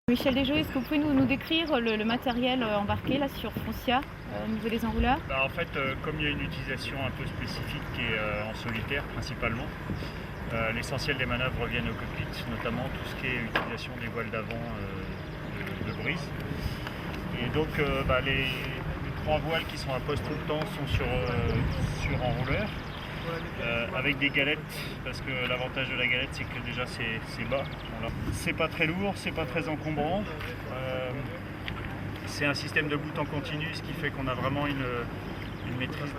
Michel Desjeux, est-ce que vous pouvez nous décrire le matériel embarqué là sur Foncia au niveau des enrouleurs? En fait, comme il y a une utilisation un peu spécifique qui est en solitaire principalement, l'essentiel des manœuvres reviennent au cockpit, notamment tout ce qui est utilisation des voiles d'avant de brise. Et donc les trois voiles qui sont à poste tout le temps sont sur enrouleur, avec des galettes, parce que l'avantage de la galette c'est que déjà c'est bas. Voilà. C'est pas très lourd, c'est pas très encombrant. C'est un système de bout en continu, ce qui fait qu'on a vraiment une maîtrise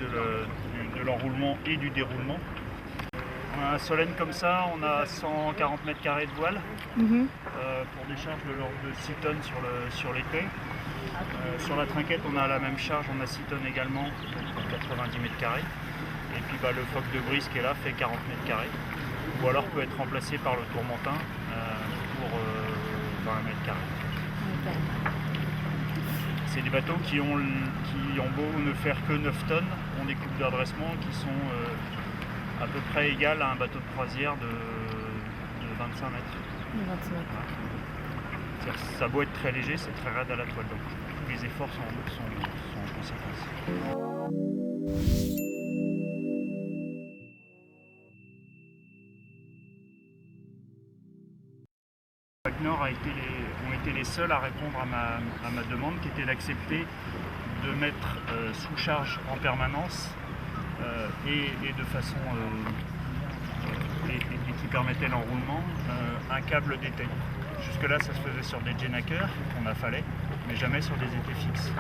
de l'enroulement et du déroulement. On a un Solène comme ça, on a 140 mètres carrés de voile pour des charges de l'ordre de 6 tonnes sur les quais. Sur la trinquette, on a la même charge, on a 6 tonnes également pour 90 mètres carrés. Et puis le foc de brise qui est là fait 40 mètres carrés. Ou alors peut être remplacé par le tourmentin pour 20 mètres carrés. C'est des bateaux qui ont beau ne faire que 9 tonnes, ont des coupes de redressement qui sont à peu près égales à un bateau de croisière de 25 mètres. 25 mètres. Voilà. Ça a beau être très léger, c'est très raide à la toile, donc tous les efforts sont en conséquence. Fafnor ont été les seuls à répondre à ma demande, qui était d'accepter de mettre sous charge en permanence et de façon et qui permettait l'enroulement, un câble d'été. Jusque-là, ça se faisait sur des Jenaker qu'on affalait, mais jamais sur des étés fixes.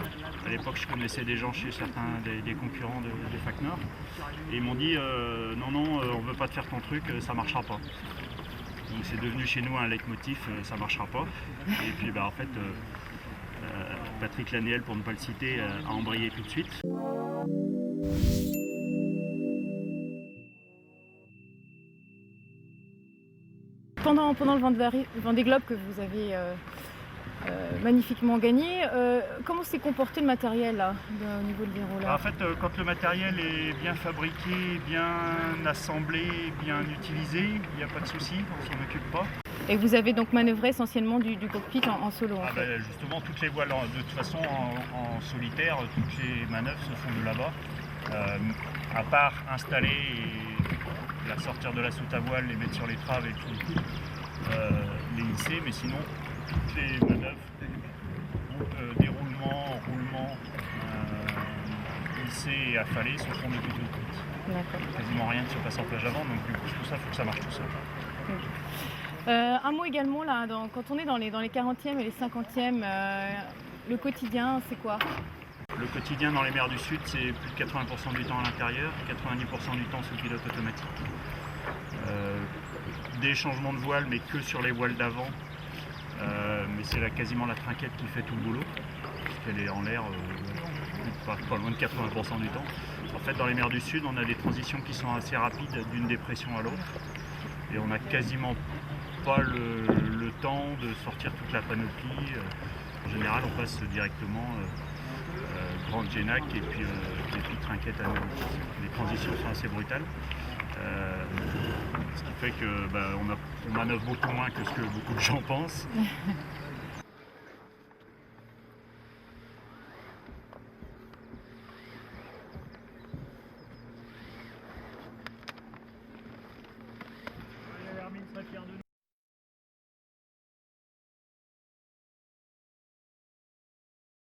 À l'époque, je connaissais des gens chez certains des concurrents de Fafnor, et ils m'ont dit non, on veut pas te faire ton truc, ça marchera pas. Donc c'est devenu chez nous un leitmotiv, ça marchera pas. Et puis en fait, Patrick Laniel, pour ne pas le citer, a embrayé tout de suite. Pendant le Vendée Globe que vous avez magnifiquement gagné, comment s'est comporté le matériel là, au niveau de l'enrouleur? En fait, quand le matériel est bien fabriqué, bien assemblé, bien utilisé, il n'y a pas de souci, on s'en occupe pas. Et vous avez donc manœuvré essentiellement du cockpit en solo en fait. Justement, toutes les voiles, de toute façon en solitaire, toutes les manœuvres se font de là-bas. À part installer et la sortir de la soute à voile, les mettre sur les traves et puis les hisser, mais sinon toutes les manœuvres, déroulement, roulement, hissé et affalé se font depuis tout le cockpit. D'accord. Quasiment rien ne se passe en plage avant, donc du coup tout ça, il faut que ça marche tout seul. Un mot également là, quand on est dans les 40e et les 50e, le quotidien c'est quoi? Le quotidien dans les mers du Sud, c'est plus de 80% du temps à l'intérieur, 90% du temps sous pilote automatique. Des changements de voile, mais que sur les voiles d'avant. Mais c'est quasiment la trinquette qui fait tout le boulot, puisqu'elle est en l'air pas loin de 80% du temps. En fait, dans les mers du Sud, on a des transitions qui sont assez rapides d'une dépression à l'autre. Et on n'a quasiment pas le temps de sortir toute la panoplie. En général, on passe directement grande Génac et puis trinquette à nous. Les transitions sont assez brutales. Ce qui fait que on manœuvre beaucoup moins que ce que beaucoup de gens pensent.